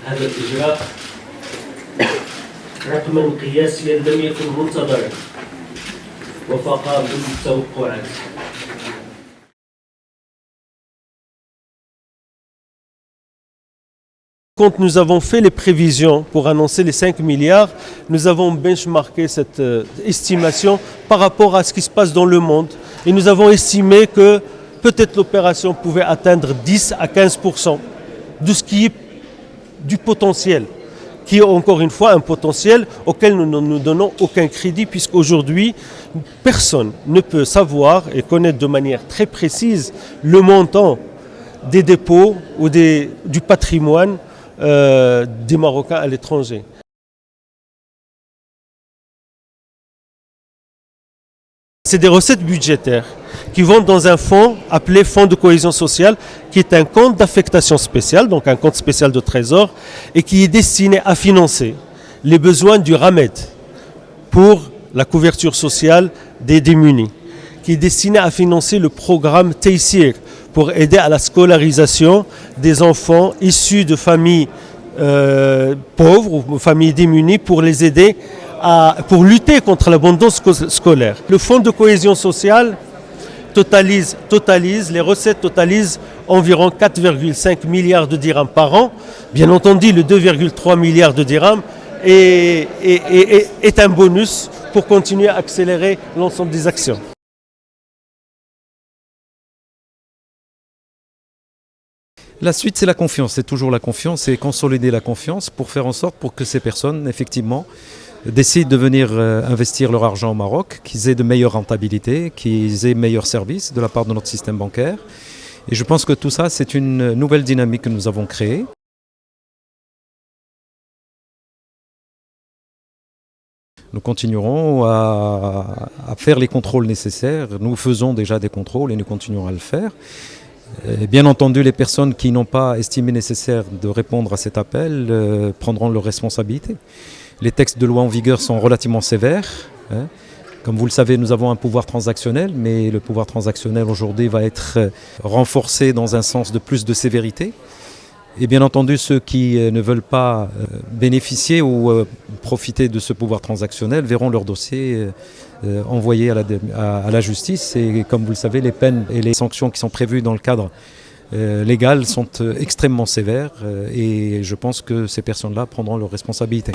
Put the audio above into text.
هذا الإجراء رقما قياسيا لم يكن منتظرا وفاق كل التوقعات. Quand nous avons fait les prévisions pour annoncer les 5 milliards, nous avons benchmarké cette estimation par rapport à ce qui se passe dans le monde. Et nous avons estimé que peut-être l'opération pouvait atteindre 10 à 15% de ce qui est du potentiel, qui est encore une fois un potentiel auquel nous ne nous donnons aucun crédit, puisqu'aujourd'hui, personne ne peut savoir et connaître de manière très précise le montant des dépôts ou du patrimoine des Marocains à l'étranger. C'est des recettes budgétaires qui vont dans un fonds appelé Fonds de cohésion sociale, qui est un compte d'affectation spéciale, donc un compte spécial de trésor, et qui est destiné à financer les besoins du RAMED pour la couverture sociale des démunis, qui est destiné à financer le programme Taysir pour aider à la scolarisation des enfants issus de familles pauvres ou familles démunies, pour les aider pour lutter contre l'abondance scolaire. Le fonds de cohésion sociale les recettes totalisent environ 4,5 milliards de dirhams par an. Bien entendu, le 2,3 milliards de dirhams est un bonus pour continuer à accélérer l'ensemble des actions. La suite, c'est la confiance, c'est toujours la confiance, c'est consolider la confiance pour faire en sorte pour que ces personnes, effectivement, décident de venir investir leur argent au Maroc, qu'ils aient de meilleures rentabilités, qu'ils aient meilleurs services de la part de notre système bancaire. Et je pense que tout ça, c'est une nouvelle dynamique que nous avons créée. Nous continuerons à faire les contrôles nécessaires. Nous faisons déjà des contrôles et nous continuerons à le faire. Et bien entendu, les personnes qui n'ont pas estimé nécessaire de répondre à cet appel prendront leurs responsabilités. Les textes de loi en vigueur sont relativement sévères. Comme vous le savez, nous avons un pouvoir transactionnel, mais le pouvoir transactionnel aujourd'hui va être renforcé dans un sens de plus de sévérité. Et bien entendu, ceux qui ne veulent pas bénéficier ou profiter de ce pouvoir transactionnel verront leur dossier envoyé à la justice. Et comme vous le savez, les peines et les sanctions qui sont prévues dans le cadre légal sont extrêmement sévères. Et je pense que ces personnes-là prendront leurs responsabilités.